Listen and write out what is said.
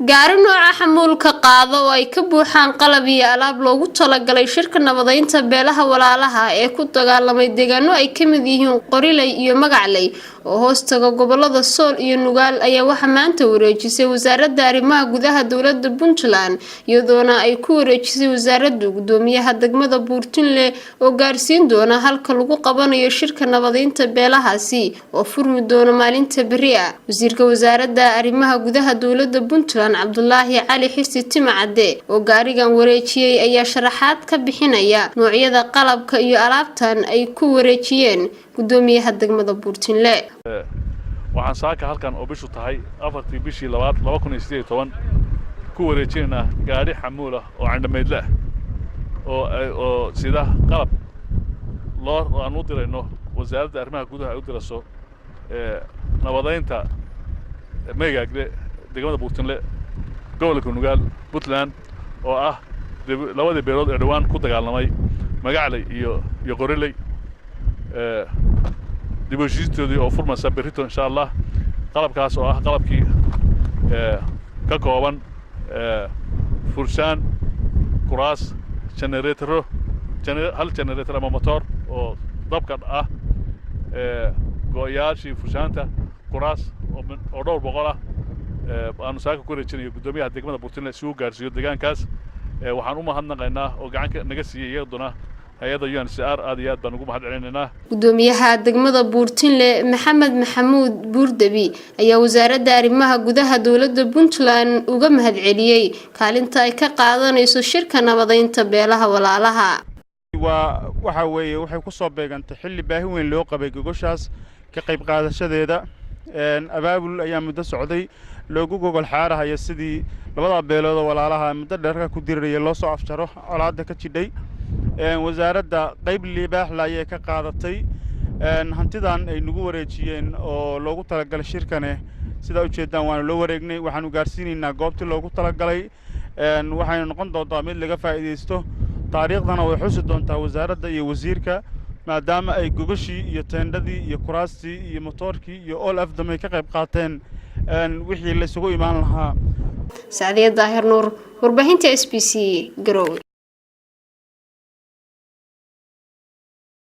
gaari nooca xamuulka qaado oo ay ka buuxaan qalab iyo alaab loogu talagalay shirka nabadeynta beelaha walaalaha ee ku dagaalamay deegaano ay ka mid yihiin Qoriley iyo Magacley oo hoostaga gobolada Sool iyo Nugaal ayaa waxa maanta wareejisay wasaaradda arrimaha gudaha dawladda Puntland iyadoona ay ku wareejisay wasaaradda gudoomiyaha degmada Buurtinle oo gaarsiin doona halka lagu qabanayo shirka nabadeynta beelahaasi oo furmi doona maalinta bari ah. Wasiirka wasaaradda arrimaha gudaha dawladda Puntland Abdullaahi Cali Xisi Timacade oo gaarigan wareejiyay ayaa sharaxaad ka bixinaya noocyada qalabka iyo alaabtan ay ku wareejiyeen gudoomiyaha degmada Buurtinle. waxaan saaka halkan oo bishu tahay 4 bishii 2018 ku wareejinaa gaari xamuul ah oo candamayd leh oo sida qalab aan u dirayno wasaaradda arrimaha gudaha ay u dirayso nabadeynta Magacley degmada Buurtinle gobolka Nugaal Puntland oo ah labada beelood ee dhawaan ku dagaalamay Magacley iyo Qoriley dibashiistoodii oo furmaysa berrito insha Allah qalabkaas oo ah qalabkii ka kooban furshaan kuraas hal generator ama motor oo dabka ah gooyaashii furshaanta kuraas oo dhowr boqol ah aanu saaka ku wareejinayo gudoomiyaha degmada Buurtinle si uu gaarsiiyo deegaankaas waxaan u mahadnaqaynaa oo gacan naga siiyay iyaduna hay'adda UNHCR aad iyo aad baan ugu mahadcelinaynaa. Gudoomiyaha degmada Buurtinle Maxamed Maxamuud Buurdabi ayaa wasaaradda arrimaha gudaha dawladda Puntland uga mahadceliyay kaalinta ay ka qaadanayso shirka nabadeynta beelaha walaalaha. waxa weeye waxay ku soo beegantay xilli baahi weyn loo qabay gogoshaas ka qayb qaadashadeeda abaabul ayaa muddo socday loogu gogol xaarahay sidii labada beelood walaalaha muddo dheer ku dirirayay loo soo afjaro colaadda ka jidhay wasaaradda qayb libaax la ay ka qaadatay hantidan ay nagu wareejiyeen oo loogu talagalay shirkane sida u jeedaan waan loo wareegnay waxaan u gaarsiinaynaa goobtii loogu talagalay waxayna noqon doontaa mid laga faa'iideysto taariikhdana way xusi doontaa wasaaradda iyo wasiirka maadaama ay gogoshii iyo teendadii iyo kuraastii iyo motorkii iyo all of them ay ka qayb qaateen wixii la isugu imaan lahaa. Saadiyad Daahir Nuur warbaahinta SBC Garowe.